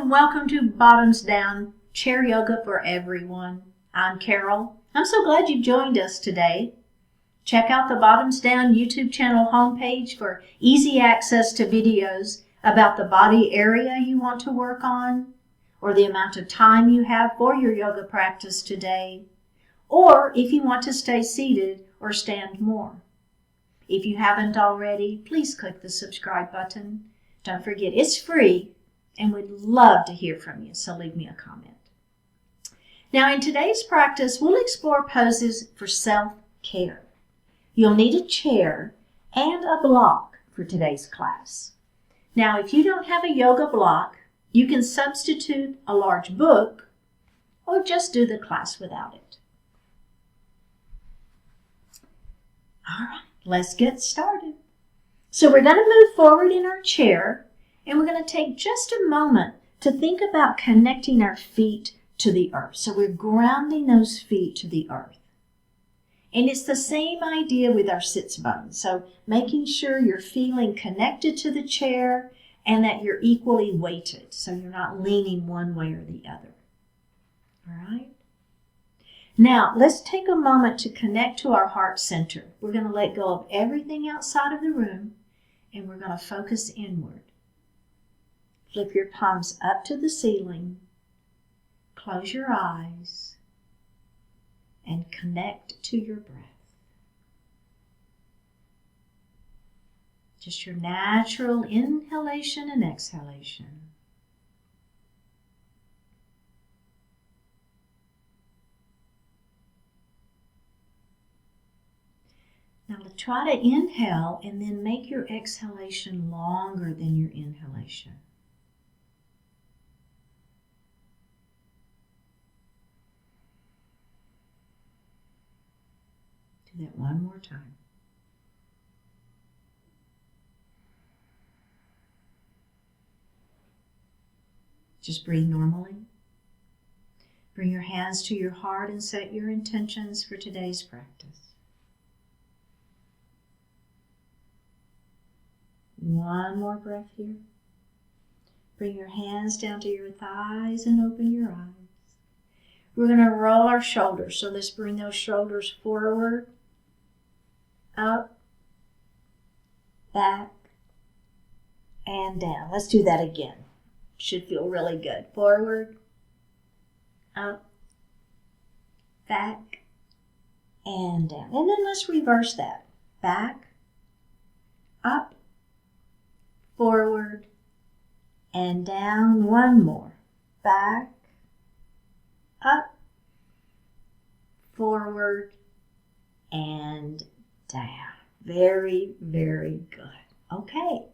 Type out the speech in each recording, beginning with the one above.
and welcome to Bottoms Down Chair Yoga for Everyone. I'm Carol. I'm so glad you've joined us today. Check out the Bottoms Down YouTube channel homepage for easy access to videos about the body area you want to work on, or the amount of time you have for your yoga practice today, or if you want to stay seated or stand more. If you haven't already, please click the subscribe button. Don't forget, it's free, and we'd love to hear from you, so leave me a comment. Now, in today's practice, we'll explore poses for self-care. You'll need a chair and a block for today's class. Now, if you don't have a yoga block, you can substitute a large book or just do the class without it. All right, let's get started. So we're going to move forward in our chair, and we're going to take just a moment to think about connecting our feet to the earth. So we're grounding those feet to the earth. And it's the same idea with our sits bones. So making sure you're feeling connected to the chair and that you're equally weighted. So you're not leaning one way or the other. All right? Now, let's take a moment to connect to our heart center. We're going to let go of everything outside of the room, and we're going to focus inward. Flip your palms up to the ceiling. Close your eyes and connect to your breath. Just your natural inhalation and exhalation. Now try to inhale and then make your exhalation longer than your inhalation. Do that one more time. Just breathe normally. Bring your hands to your heart and set your intentions for today's practice. One more breath here. Bring your hands down to your thighs and open your eyes. We're going to roll our shoulders. So let's bring those shoulders forward, up, back, and down. Let's do that again. Should feel really good. Forward, up, back, and down. And then let's reverse that. Back, up, forward, and down. One more. Back, up, forward, and down. Very, very good. Okay.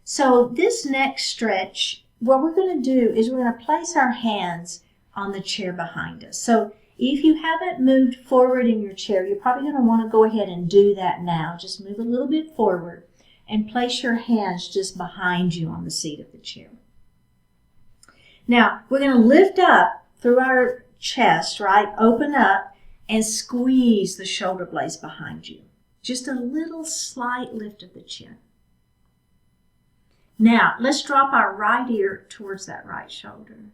So this next stretch, what we're going to do is we're going to place our hands on the chair behind us. So if you haven't moved forward in your chair, you're probably going to want to go ahead and do that now. Just move a little bit forward and place your hands just behind you on the seat of the chair. Now, we're going to lift up through our chest, right? Open up and squeeze the shoulder blades behind you. Just a little slight lift of the chin. Now, let's drop our right ear towards that right shoulder.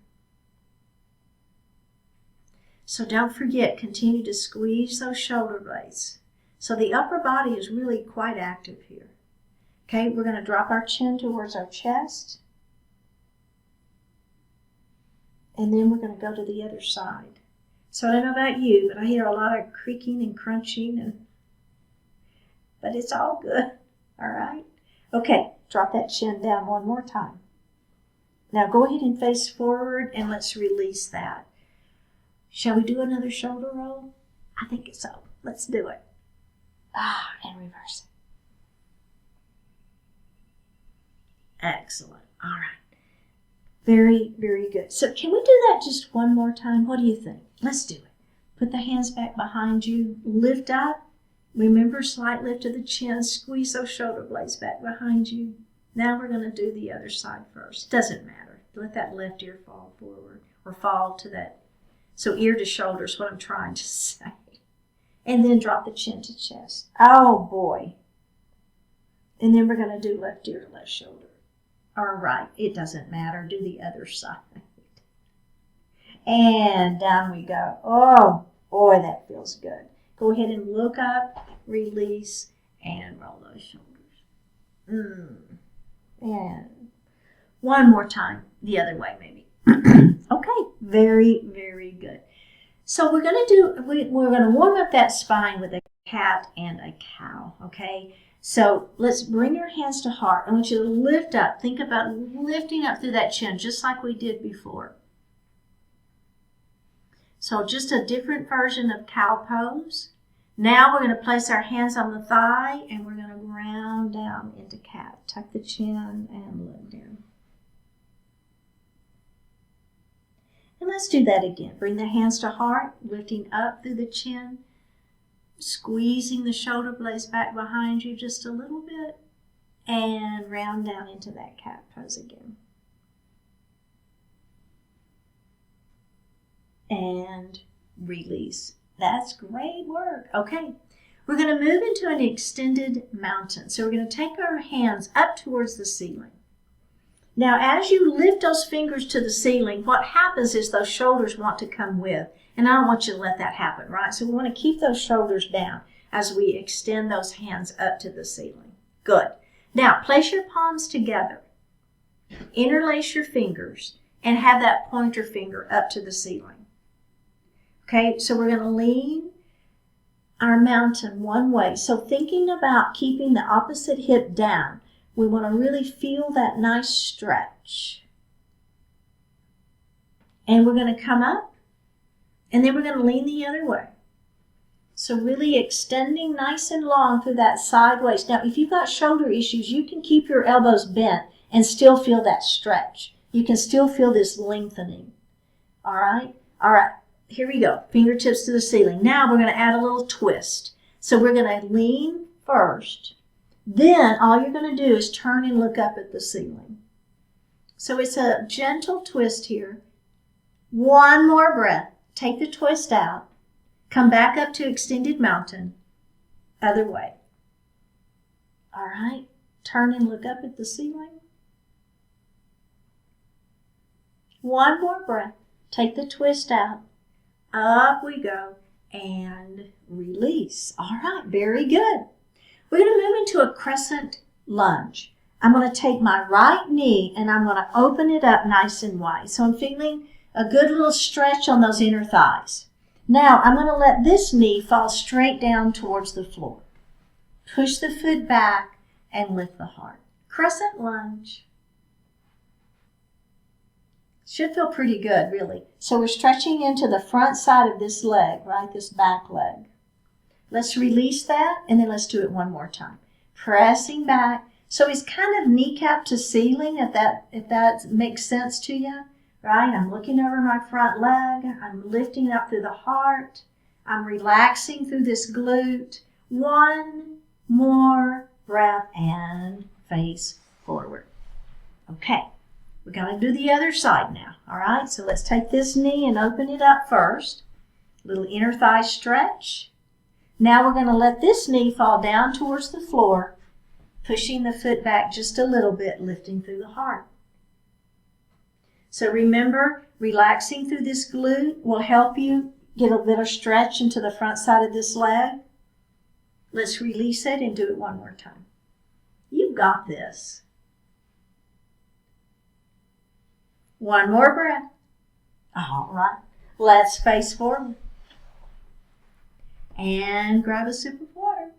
So don't forget, continue to squeeze those shoulder blades. So the upper body is really quite active here. Okay, we're going to drop our chin towards our chest. And then we're going to go to the other side. So I don't know about you, but I hear a lot of creaking and crunching, but it's all good. All right? Okay, drop that chin down one more time. Now go ahead and face forward and let's release that. Shall we do another shoulder roll? I think so. Let's do it. And reverse it. Excellent. All right. Very, very good. So can we do that just one more time? What do you think? Let's do it. Put the hands back behind you. Lift up. Remember, slight lift of the chin. Squeeze those shoulder blades back behind you. Now we're going to do the other side first. Doesn't matter. Let that left ear fall forward or fall to that. So ear to shoulder is what I'm trying to say. And then drop the chin to chest. Oh, boy. And then we're going to do left ear to left shoulder. or right. It doesn't matter. Do the other side. And down we go. Oh, boy, that feels good. Go ahead and look up, release, and roll those shoulders. And one more time, the other way maybe. Okay, very, very good. So we're going to warm up that spine with a cat and a cow, okay? So let's bring your hands to heart. I want you to lift up. Think about lifting up through that chin, just like we did before. So just a different version of cow pose. Now we're going to place our hands on the thigh and we're going to ground down into cat. Tuck the chin and look down. And let's do that again. Bring the hands to heart, lifting up through the chin, squeezing the shoulder blades back behind you just a little bit, and round down into that cat pose again. And release. That's great work. Okay, we're going to move into an extended mountain. So we're going to take our hands up towards the ceiling. Now, as you lift those fingers to the ceiling, what happens is those shoulders want to come with. And I don't want you to let that happen, right? So we want to keep those shoulders down as we extend those hands up to the ceiling. Good. Now, place your palms together. Interlace your fingers and have that pointer finger up to the ceiling. Okay, so we're going to lean our mountain one way. So thinking about keeping the opposite hip down, we want to really feel that nice stretch. And we're going to come up, and then we're going to lean the other way. So really extending nice and long through that sideways. Now, if you've got shoulder issues, you can keep your elbows bent and still feel that stretch. You can still feel this lengthening. All right? All right. Here we go. Fingertips to the ceiling. Now we're going to add a little twist. So we're going to lean first. Then all you're going to do is turn and look up at the ceiling. So it's a gentle twist here. One more breath. Take the twist out. Come back up to extended mountain. Other way. All right. Turn and look up at the ceiling. One more breath. Take the twist out. Up we go and release. All right, very good. We're going to move into a crescent lunge. I'm going to take my right knee and I'm going to open it up nice and wide. So I'm feeling a good little stretch on those inner thighs. Now I'm going to let this knee fall straight down towards the floor. Push the foot back and lift the heart. Crescent lunge. Should feel pretty good, really. So we're stretching into the front side of this leg, right? This back leg. Let's release that, and then let's do it one more time. Pressing back. So it's kind of kneecap to ceiling, if that makes sense to you, right? I'm looking over my front leg. I'm lifting up through the heart. I'm relaxing through this glute. One more breath and face forward. Okay. We're going to do the other side now, all right? So let's take this knee and open it up first. Little inner thigh stretch. Now we're going to let this knee fall down towards the floor, pushing the foot back just a little bit, lifting through the heart. So remember, relaxing through this glute will help you get a little stretch into the front side of this leg. Let's release it and do it one more time. You've got this. One more breath. All right. Let's face forward. And grab a sip of water.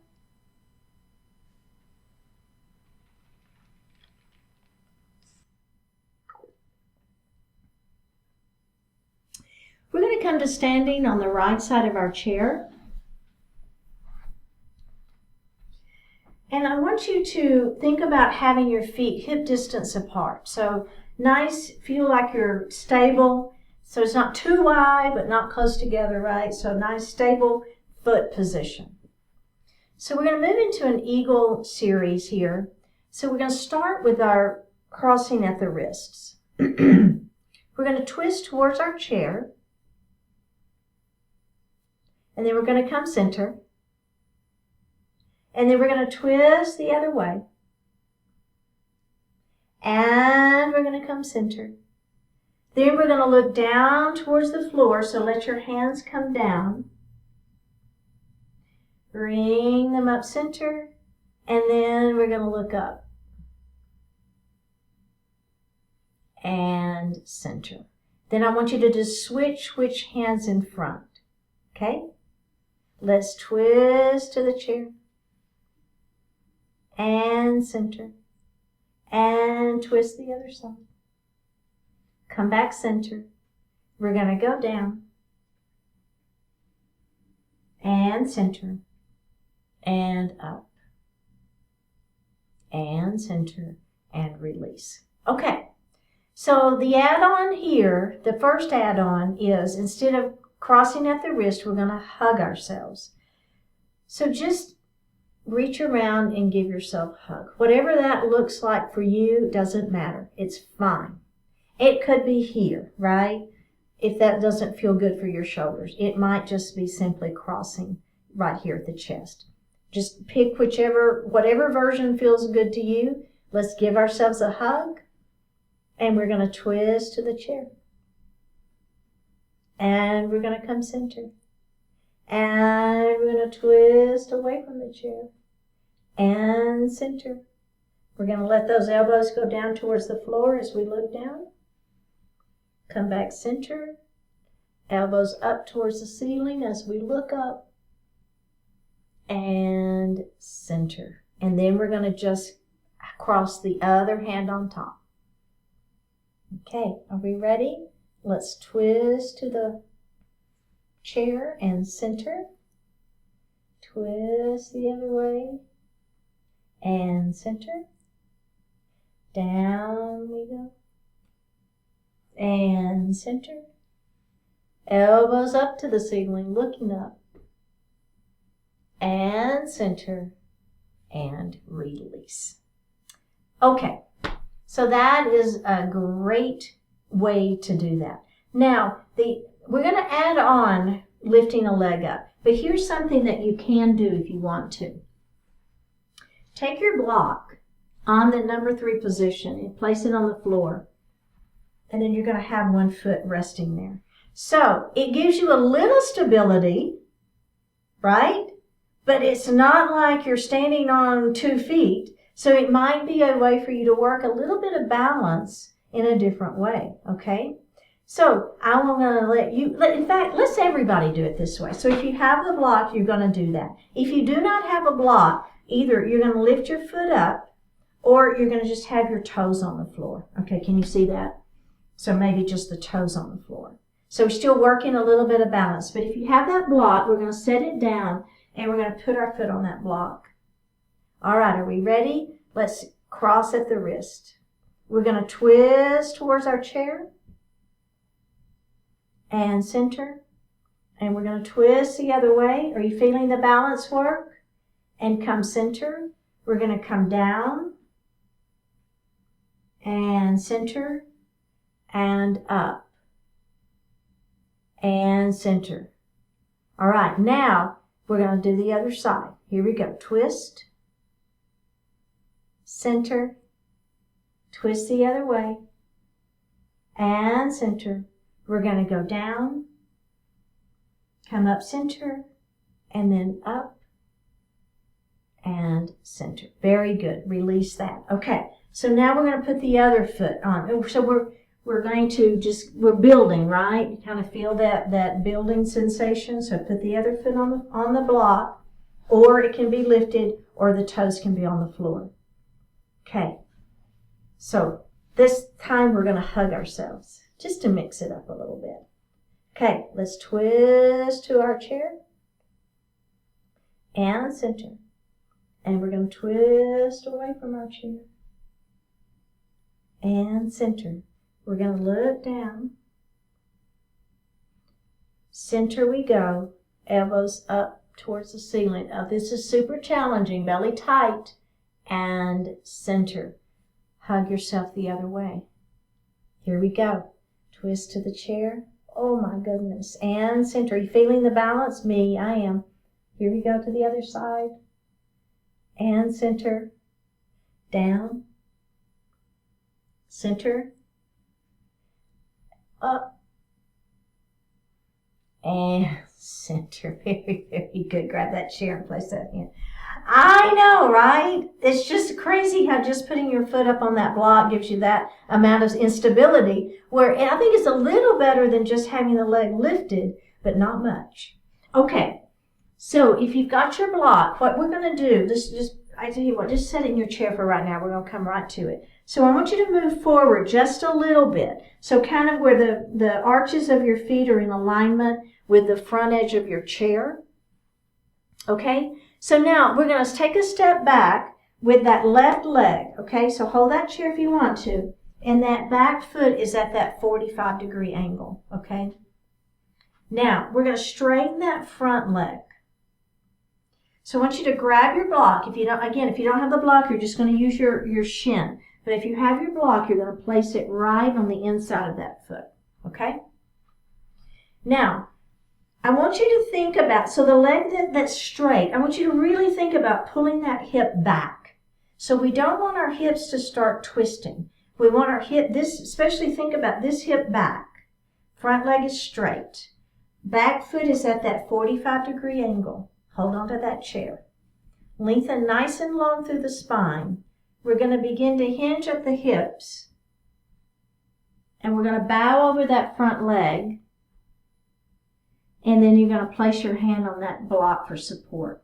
We're going to come to standing on the right side of our chair. And I want you to think about having your feet hip distance apart. So nice, feel like you're stable. So it's not too wide, but not close together, right? So nice, stable foot position. So we're going to move into an eagle series here. So we're going to start with our crossing at the wrists. We're going to twist towards our chair. And then we're going to come center. And then we're going to twist the other way. And we're going to come center. Then we're going to look down towards the floor, so let your hands come down. Bring them up center, and then we're going to look up. And center. Then I want you to just switch which hand's in front. Okay? Let's twist to the chair. And center. And twist the other side. Come back center. We're going to go down. And center. And up. And center. And release. Okay. So the add-on here, the first add-on is, instead of crossing at the wrist, we're going to hug ourselves. So just reach around and give yourself a hug. Whatever that looks like for you, doesn't matter. It's fine. It could be here, right? If that doesn't feel good for your shoulders. It might just be simply crossing right here at the chest. Just pick whatever version feels good to you. Let's give ourselves a hug. And we're going to twist to the chair. And we're going to come center. And we're going to twist away from the chair. And center. We're going to let those elbows go down towards the floor as we look down. Come back center. Elbows up towards the ceiling as we look up. And center. And then we're going to just cross the other hand on top. Okay, are we ready? Let's twist to the chair and center. Twist the other way. And center. Down we go. And center. Elbows up to the ceiling, looking up. And center. And release. Okay. So that is a great way to do that. Now, we're going to add on lifting a leg up. But here's something that you can do if you want to. Take your block on the number 3 position and place it on the floor. And then you're going to have one foot resting there. So it gives you a little stability, right? But it's not like you're standing on 2 feet. So it might be a way for you to work a little bit of balance in a different way, okay? So I'm going to let you, in fact, let's everybody do it this way. So if you have the block, you're going to do that. If you do not have a block, either you're going to lift your foot up or you're going to just have your toes on the floor. Okay, can you see that? So maybe just the toes on the floor. So we're still working a little bit of balance. But if you have that block, we're going to set it down and we're going to put our foot on that block. All right, are we ready? Let's cross at the wrist. We're going to twist towards our chair and center. And we're going to twist the other way. Are you feeling the balance work? And come center. We're going to come down and center and up and center. All right, now we're going to do the other side. Here we go. Twist. Center, twist the other way, and center. We're going to go down, come up center, and then up and center. Very good. Release that. Okay, so now we're going to put the other foot on. So we're going to we're building, right? You kind of feel that building sensation. So put the other foot on the block, or it can be lifted, or the toes can be on the floor. Okay, so this time we're going to hug ourselves, just to mix it up a little bit. Okay, let's twist to our chair and center. And we're going to twist away from our chair and center. We're going to look down. Center we go, elbows up towards the ceiling. Now, this is super challenging, belly tight. And center. Hug yourself the other way. Here we go. Twist to the chair. Oh my goodness. And center. Are you feeling the balance? Me, I am. Here we go to the other side. And center. Down. center, up, and center. Very, very good. Grab that chair and place that in. I know, right? It's just crazy how just putting your foot up on that block gives you that amount of instability, and I think it's a little better than just having the leg lifted, but not much. Okay, so if you've got your block, what we're going to do, I tell you what, just set it in your chair for right now. We're going to come right to it. So I want you to move forward just a little bit. So kind of where the arches of your feet are in alignment with the front edge of your chair. Okay? So now we're going to take a step back with that left leg. Okay? So hold that chair if you want to. And that back foot is at that 45-degree angle. Okay? Now, we're going to straighten that front leg. So I want you to grab your block. If you don't have the block, you're just going to use your shin. But if you have your block, you're going to place it right on the inside of that foot. Okay? Now, I want you to think about, so the leg that's straight, I want you to really think about pulling that hip back. So we don't want our hips to start twisting. We want our especially think about this hip back. Front leg is straight. Back foot is at that 45-degree angle. Hold on to that chair. Lengthen nice and long through the spine. We're going to begin to hinge at the hips. And we're going to bow over that front leg. And then you're going to place your hand on that block for support.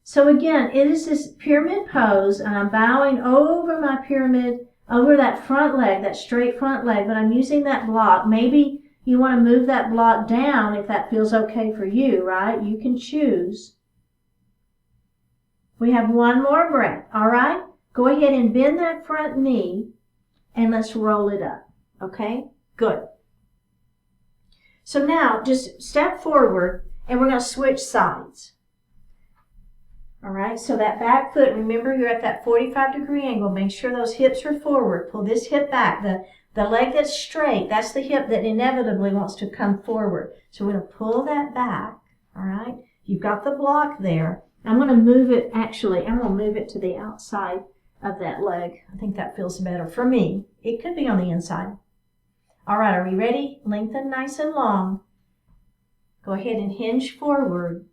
So again, it is this pyramid pose, and I'm bowing over my pyramid, over that front leg, that straight front leg, but I'm using that block. Maybe you want to move that block down if that feels okay for you, right? You can choose. We have one more breath, all right? Go ahead and bend that front knee, and let's roll it up, okay? Good. So now, just step forward, and we're going to switch sides. All right, so that back foot, remember you're at that 45-degree angle. Make sure those hips are forward. Pull this hip back. The leg that's straight, that's the hip that inevitably wants to come forward. So we're going to pull that back, all right? You've got the block there. I'm going to move it, I'm going to move it to the outside of that leg. I think that feels better for me. It could be on the inside. All right, are we ready? Lengthen nice and long. Go ahead and hinge forward,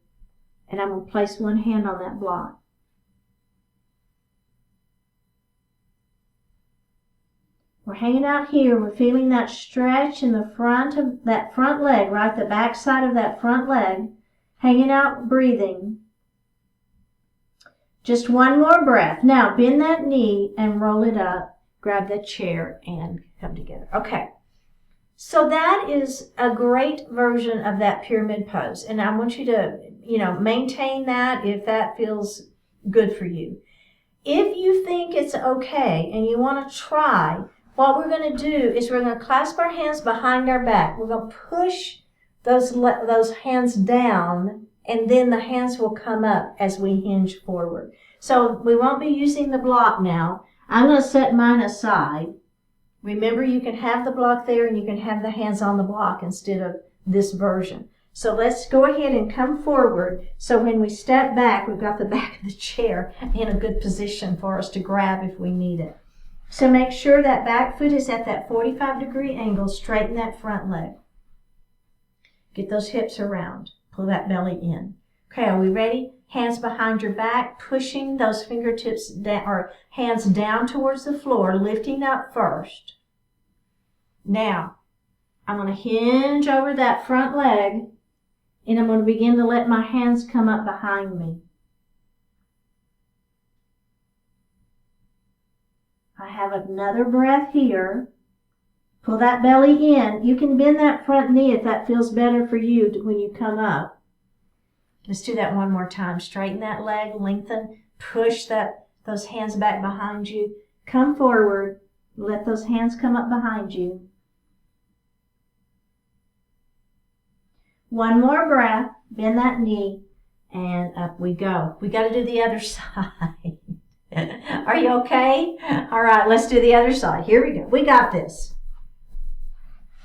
and I'm going to place one hand on that block. We're hanging out here. We're feeling that stretch in the front of that front leg, right? The back side of that front leg. Hanging out, breathing. Just one more breath. Now, bend that knee and roll it up. Grab the chair and come together. Okay. So that is a great version of that pyramid pose. And I want you to, maintain that if that feels good for you. If you think it's okay and you want to try, what we're going to do is we're going to clasp our hands behind our back. We're going to push those hands down, and then the hands will come up as we hinge forward. So we won't be using the block now. I'm going to set mine aside. Remember, you can have the block there and you can have the hands on the block instead of this version. So let's go ahead and come forward. So when we step back, we've got the back of the chair in a good position for us to grab if we need it. So make sure that back foot is at that 45-degree angle. Straighten that front leg. Get those hips around. Pull that belly in. Okay, are we ready? Hands behind your back, pushing those fingertips down, or hands down towards the floor, lifting up first. Now, I'm going to hinge over that front leg, and I'm going to begin to let my hands come up behind me. I have another breath here. Pull that belly in. You can bend that front knee if that feels better for you when you come up. Let's do that one more time. Straighten that leg, lengthen, push those hands back behind you. Come forward. Let those hands come up behind you. One more breath. Bend that knee, and up we go. We got to do the other side. Are you okay? All right, let's do the other side. Here we go. We got this.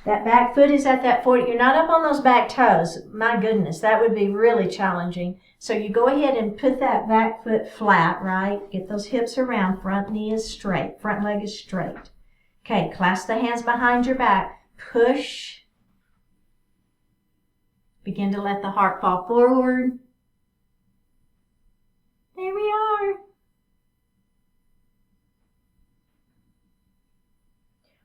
That back foot is at that 40. You're not up on those back toes. My goodness, that would be really challenging. So you go ahead and put that back foot flat, right? Get those hips around. Front knee is straight. Front leg is straight. Okay, clasp the hands behind your back. Push. Begin to let the heart fall forward. There we are.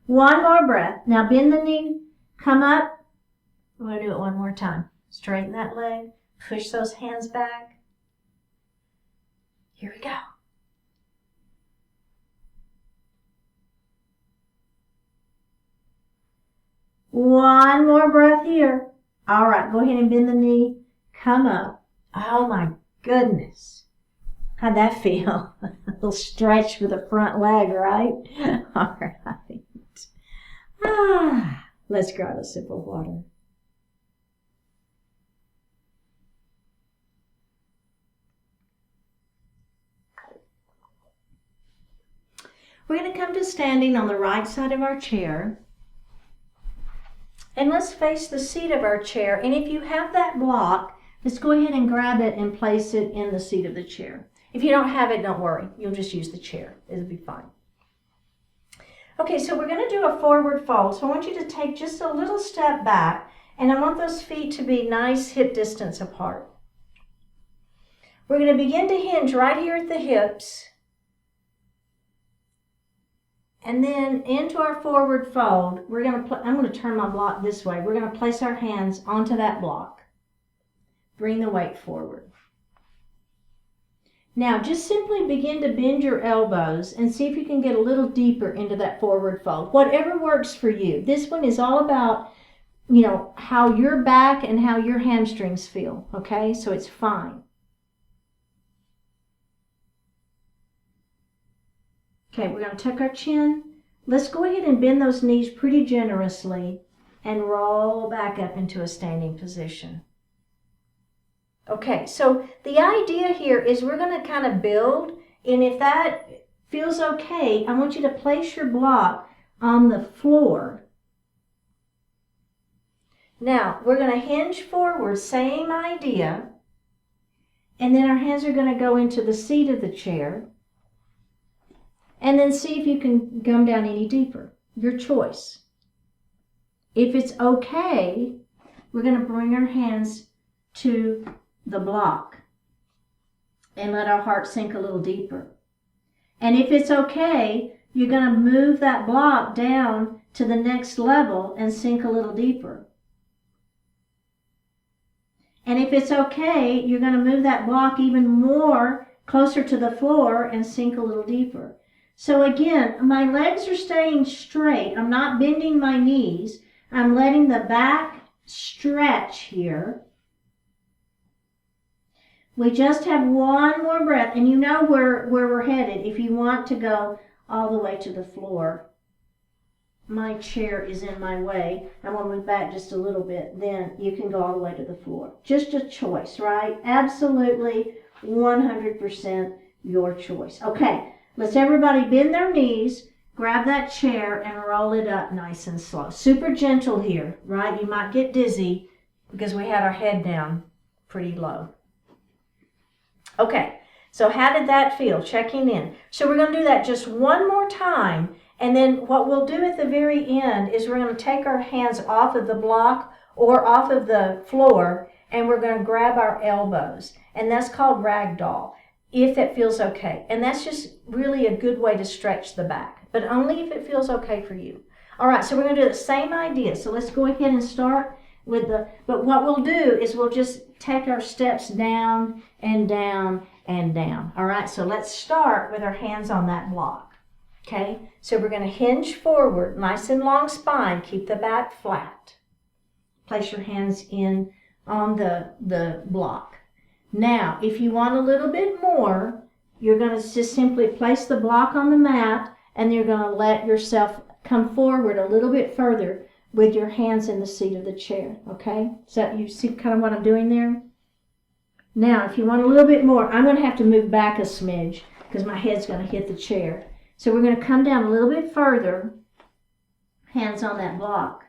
One more breath. Now bend the knee, come up. I'm going to do it one more time. Straighten that leg, push those hands back. Here we go. One more breath here. All right, go ahead and bend the knee, come up. Oh my goodness. How'd that feel? A little stretch for the front leg, right? All right. Let's grab a sip of water. We're going to come to standing on the right side of our chair. And let's face the seat of our chair. And if you have that block, let's go ahead and grab it and place it in the seat of the chair. If you don't have it, don't worry. You'll just use the chair. It'll be fine. Okay, so we're going to do a forward fold. So I want you to take just a little step back, and I want those feet to be nice hip distance apart. We're going to begin to hinge right here at the hips, and then into our forward fold. I'm going to turn my block this way. We're going to place our hands onto that block. Bring the weight forward. Now, just simply begin to bend your elbows and see if you can get a little deeper into that forward fold. Whatever works for you. This one is all about, how your back and how your hamstrings feel, okay? So it's fine. Okay, we're going to tuck our chin. Let's go ahead and bend those knees pretty generously and roll back up into a standing position. Okay, so the idea here is we're going to kind of build, and if that feels okay, I want you to place your block on the floor. Now, we're going to hinge forward, same idea, and then our hands are going to go into the seat of the chair, and then see if you can come down any deeper. Your choice. If it's okay, we're going to bring our hands to the block and let our heart sink a little deeper. And if it's okay, you're going to move that block down to the next level and sink a little deeper. And if it's okay, you're going to move that block even more closer to the floor and sink a little deeper. So again, my legs are staying straight. I'm not bending my knees. I'm letting the back stretch here. We just have one more breath, and you know where we're headed. If you want to go all the way to the floor, my chair is in my way. I want to move back just a little bit. Then you can go all the way to the floor. Just a choice, right? Absolutely 100% your choice. Okay, let's everybody bend their knees, grab that chair, and roll it up nice and slow. Super gentle here, right? You might get dizzy because we had our head down pretty low. Okay, so how did that feel? Checking in. So we're going to do that just one more time, and then what we'll do at the very end is we're going to take our hands off of the block or off of the floor, and we're going to grab our elbows, and that's called ragdoll, if that feels okay. And that's just really a good way to stretch the back, but only if it feels okay for you. All right, so we're going to do the same idea. So let's go ahead and start with but what we'll do is we'll just take our steps down and down and down. All right, so let's start with our hands on that block. Okay, so we're going to hinge forward, nice and long spine, keep the back flat. Place your hands in on the block. Now, if you want a little bit more, you're going to just simply place the block on the mat, and you're going to let yourself come forward a little bit further with your hands in the seat of the chair, okay? So you see kind of what I'm doing there? Now, if you want a little bit more, I'm going to have to move back a smidge because my head's going to hit the chair. So we're going to come down a little bit further, hands on that block.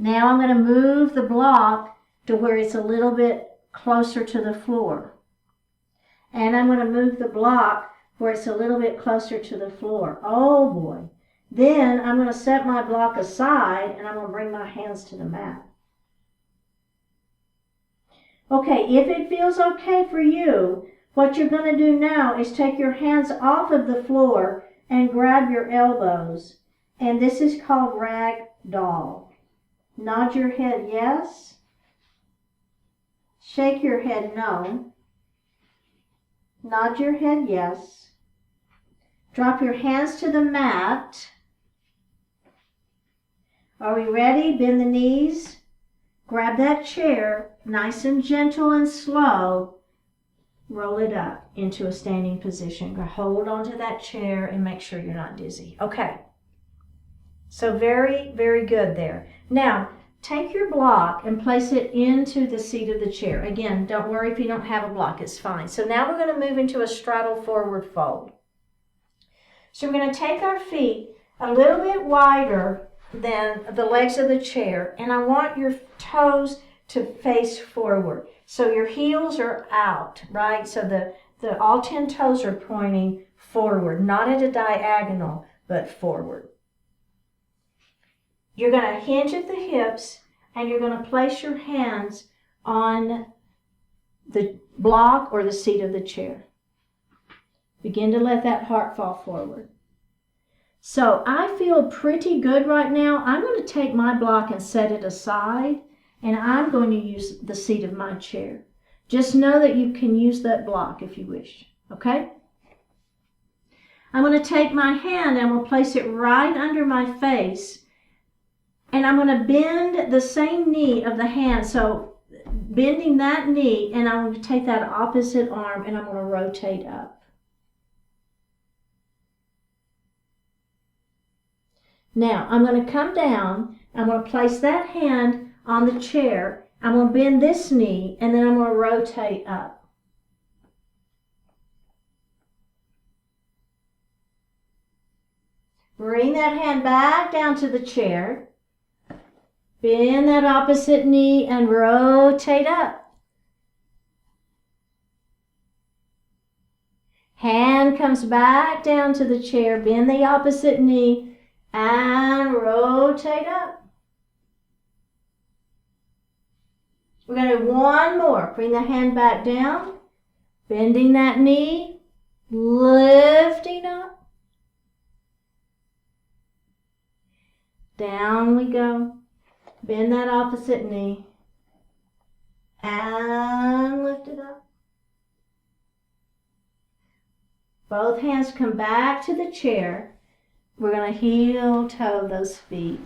Now I'm going to move the block to where it's a little bit closer to the floor. And I'm going to move the block where it's a little bit closer to the floor. Oh boy. Then I'm going to set my block aside and I'm going to bring my hands to the mat. Okay, if it feels okay for you, what you're going to do now is take your hands off of the floor and grab your elbows. And this is called rag doll. Nod your head yes. Shake your head no. Nod your head yes. Drop your hands to the mat. Are we ready? Bend the knees. Grab that chair, nice and gentle and slow. Roll it up into a standing position. Hold onto that chair and make sure you're not dizzy. Okay. So very, very good there. Now, take your block and place it into the seat of the chair. Again, don't worry if you don't have a block, it's fine. So now we're going to move into a straddle forward fold. So we're going to take our feet a little bit wider than the legs of the chair, and I want your toes to face forward. So your heels are out, right? So the all 10 toes are pointing forward, not at a diagonal, but forward. You're going to hinge at the hips, and you're going to place your hands on the block or the seat of the chair. Begin to let that heart fall forward. So I feel pretty good right now. I'm going to take my block and set it aside, and I'm going to use the seat of my chair. Just know that you can use that block if you wish, okay? I'm going to take my hand and I'm going to place it right under my face, and I'm going to bend the same knee of the hand. So bending that knee, and I'm going to take that opposite arm and I'm going to rotate up. Now, I'm going to come down, I'm going to place that hand on the chair, I'm going to bend this knee, and then I'm going to rotate up. Bring that hand back down to the chair, bend that opposite knee, and rotate up. Hand comes back down to the chair, bend the opposite knee, and rotate up. We're going to do one more. Bring the hand back down, bending that knee, lifting up. Down we go. Bend that opposite knee, and lift it up. Both hands come back to the chair. We're going to heel toe those feet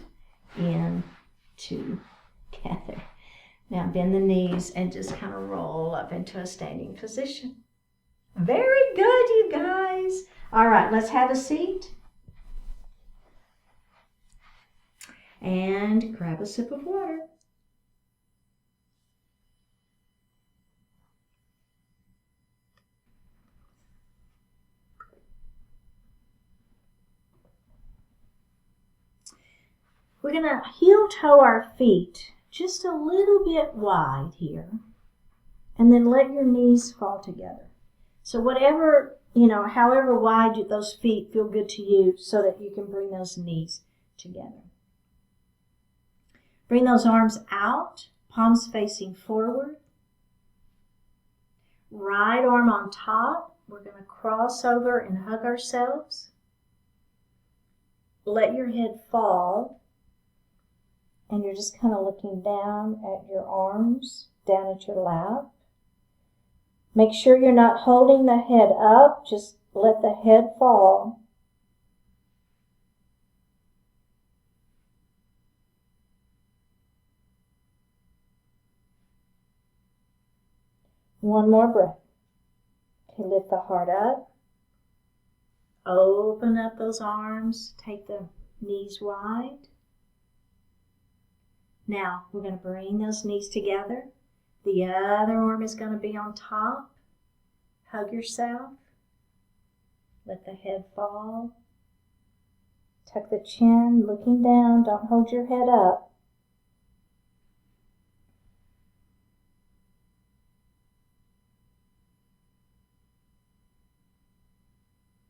in together. Now bend the knees and just kind of roll up into a standing position. Very good, you guys. All right, let's have a seat. And grab a sip of water. We're going to heel toe our feet just a little bit wide here, and then let your knees fall together. So whatever, however wide those feet feel good to you, so that you can bring those knees together. Bring those arms out, palms facing forward. Right arm on top. We're going to cross over and hug ourselves. Let your head fall. And you're just kind of looking down at your arms, down at your lap. Make sure you're not holding the head up. Just let the head fall. One more breath. Okay, lift the heart up. Open up those arms. Take the knees wide. Now, we're going to bring those knees together. The other arm is going to be on top. Hug yourself. Let the head fall. Tuck the chin, looking down. Don't hold your head up.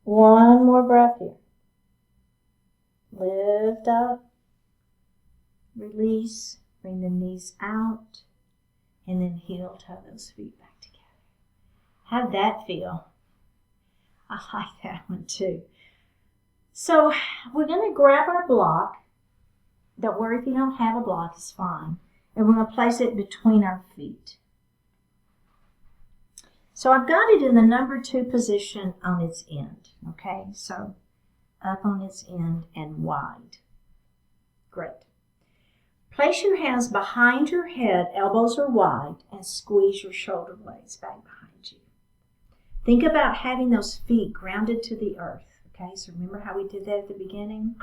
One more breath here. Lift up. Release. Bring the knees out. And then heel toe those feet back together. How'd that feel? I like that one too. So we're going to grab our block. Don't worry if you don't have a block, it's fine. And we're going to place it between our feet. So I've got it in the number 2 position on its end. Okay, so up on its end and wide. Great. Place your hands behind your head, elbows are wide, and squeeze your shoulder blades back behind you. Think about having those feet grounded to the earth. Okay, so remember how we did that at the beginning?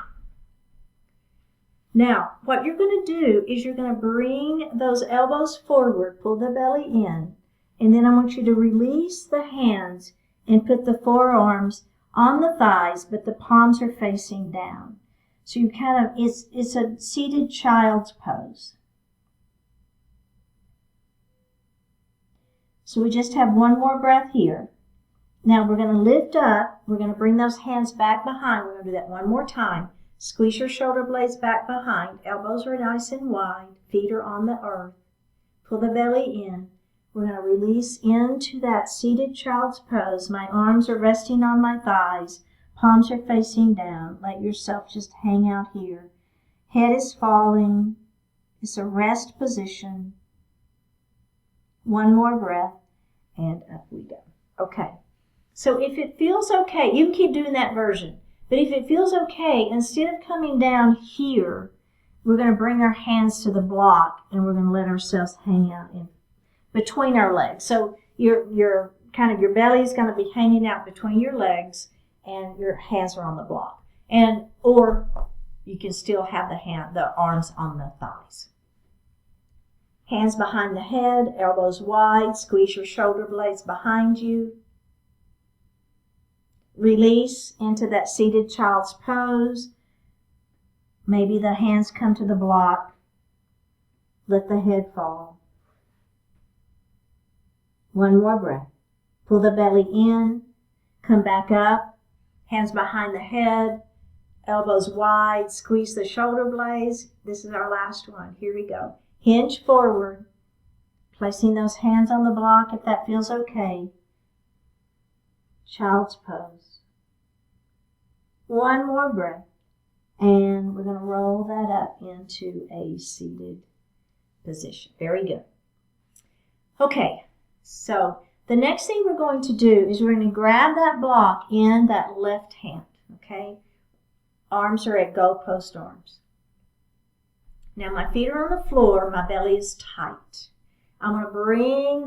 Now, what you're going to do is you're going to bring those elbows forward, pull the belly in, and then I want you to release the hands and put the forearms on the thighs, but the palms are facing down. So you kind of, it's a seated child's pose. So we just have one more breath here. Now we're going to lift up. We're going to bring those hands back behind. We're going to do that one more time. Squeeze your shoulder blades back behind. Elbows are nice and wide. Feet are on the earth. Pull the belly in. We're going to release into that seated child's pose. My arms are resting on my thighs. Palms are facing down. Let yourself just hang out here. Head is falling. It's a rest position. One more breath, and up we go. Okay. So if it feels okay, you can keep doing that version. But if it feels okay, instead of coming down here, we're going to bring our hands to the block, and we're going to let ourselves hang out in between our legs. So your belly is going to be hanging out between your legs, and your hands are on the block. Or you can still have the arms on the thighs. Hands behind the head, elbows wide, squeeze your shoulder blades behind you. Release into that seated child's pose. Maybe the hands come to the block. Let the head fall. One more breath. Pull the belly in. Come back up. Hands behind the head. Elbows wide. Squeeze the shoulder blades. This is our last one. Here we go. Hinge forward. Placing those hands on the block if that feels okay. Child's pose. One more breath. And we're going to roll that up into a seated position. Very good. Okay, so the next thing we're going to do is we're going to grab that block in that left hand. Okay? Arms are at goalpost arms. Now my feet are on the floor. My belly is tight. I'm going to bring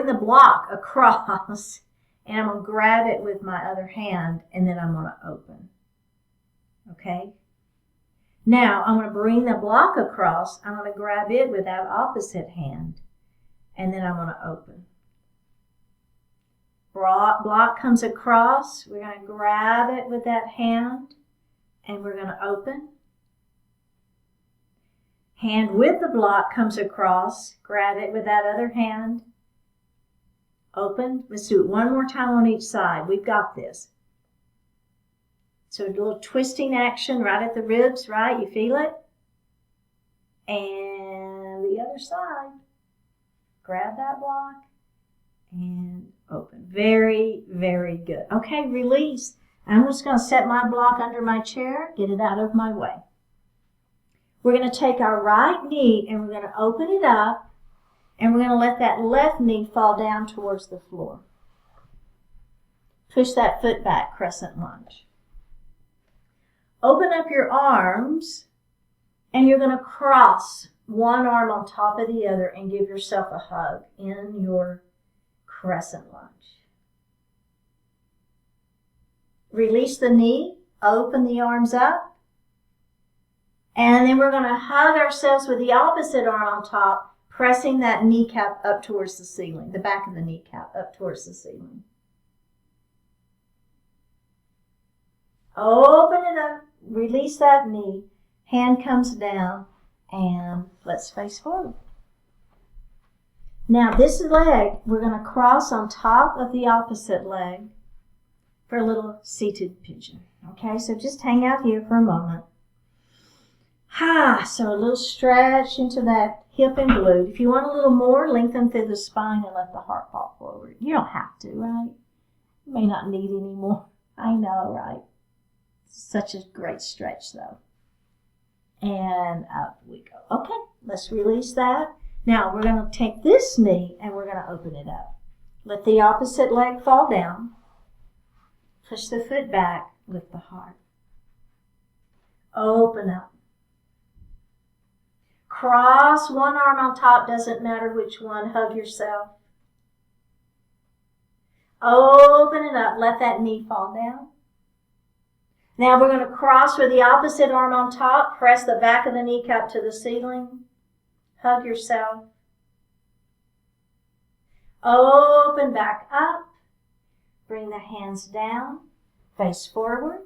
the block across. And I'm going to grab it with my other hand, and then I'm going to open. Okay? Now, I'm going to bring the block across. I'm going to grab it with that opposite hand, and then I'm going to open. Block comes across. We're going to grab it with that hand, and we're going to open. Hand with the block comes across. Grab it with that other hand. Open. Let's do it one more time on each side. We've got this. So a little twisting action right at the ribs, right? You feel it? And the other side. Grab that block and open. Very, very good. Okay, release. I'm just going to set my block under my chair, get it out of my way. We're going to take our right knee and we're going to open it up. And we're going to let that left knee fall down towards the floor. Push that foot back, crescent lunge. Open up your arms, and you're going to cross one arm on top of the other and give yourself a hug in your crescent lunge. Release the knee, open the arms up, and then we're going to hug ourselves with the opposite arm on top, pressing that kneecap up towards the ceiling, the back of the kneecap up towards the ceiling. Open it up, release that knee, hand comes down, and let's face forward. Now this leg, we're going to cross on top of the opposite leg, for a little seated pigeon. Okay, so just hang out here for a moment. So a little stretch into that hip and glute. If you want a little more, lengthen through the spine and let the heart fall forward. You don't have to, right? You may not need any more. I know, right? Such a great stretch, though. And up we go. Okay, let's release that. Now we're going to take this knee and we're going to open it up. Let the opposite leg fall down. Push the foot back, lift the heart. Open up. Cross one arm on top, doesn't matter which one. Hug yourself. Open it up. Let that knee fall down. Now we're going to cross with the opposite arm on top. Press the back of the kneecap to the ceiling. Hug yourself. Open back up. Bring the hands down. Face forward.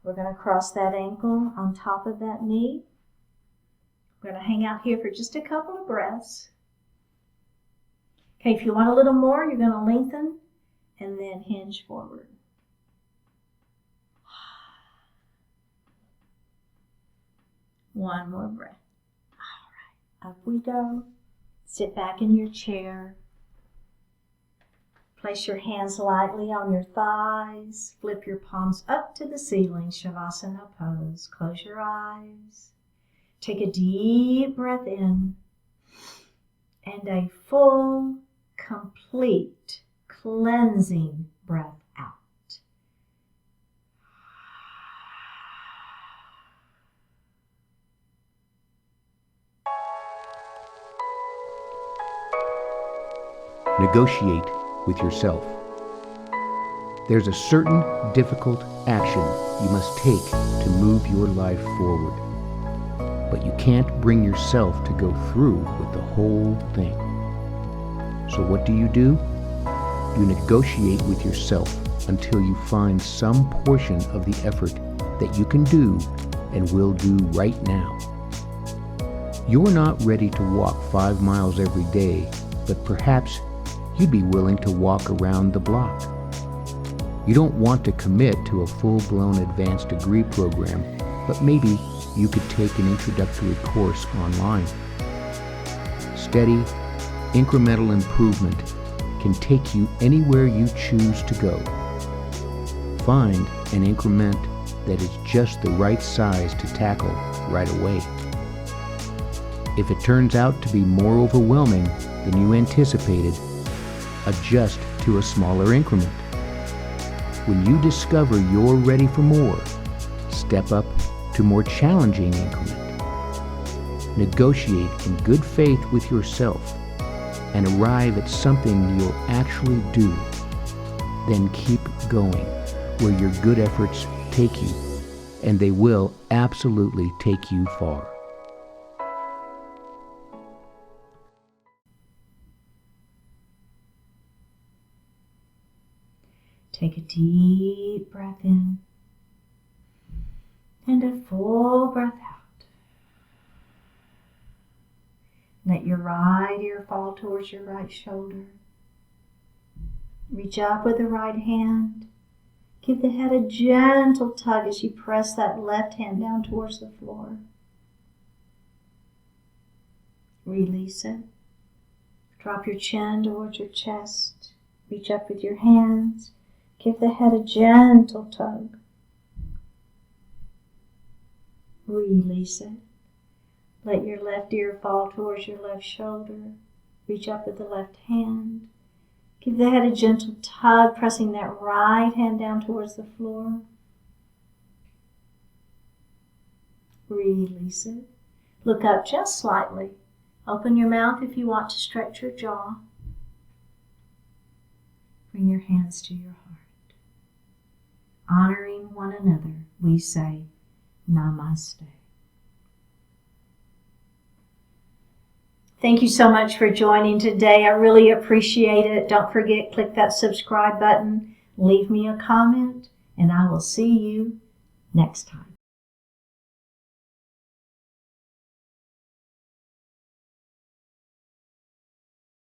We're going to cross that ankle on top of that knee. We're going to hang out here for just a couple of breaths. Okay, if you want a little more, you're going to lengthen and then hinge forward. One more breath. All right, up we go. Sit back in your chair. Place your hands lightly on your thighs. Flip your palms up to the ceiling, Shavasana pose. Close your eyes. Take a deep breath in and a full, complete, cleansing breath out. Negotiate with yourself. There's a certain difficult action you must take to move your life forward. But you can't bring yourself to go through with the whole thing. So what do? You negotiate with yourself until you find some portion of the effort that you can do and will do right now. You're not ready to walk 5 miles every day, but perhaps you'd be willing to walk around the block. You don't want to commit to a full-blown advanced degree program, but maybe you could take an introductory course online. Steady, incremental improvement can take you anywhere you choose to go. Find an increment that is just the right size to tackle right away. If it turns out to be more overwhelming than you anticipated, adjust to a smaller increment. When you discover you're ready for more, step up to more challenging increment. Negotiate in good faith with yourself and arrive at something you'll actually do. Then keep going where your good efforts take you, and they will absolutely take you far. Take a deep breath in and a full breath out. Let your right ear fall towards your right shoulder. Reach up with the right hand. Give the head a gentle tug as you press that left hand down towards the floor. Release it. Drop your chin towards your chest. Reach up with your hands. Give the head a gentle tug. Release it. Let your left ear fall towards your left shoulder. Reach up with the left hand. Give the head a gentle tug, pressing that right hand down towards the floor. Release it. Look up just slightly. Open your mouth if you want to stretch your jaw. Bring your hands to your heart. Honoring one another, we say Namaste. Thank you so much for joining today. I really appreciate it. Don't forget, click that subscribe button, leave me a comment, and I will see you next time.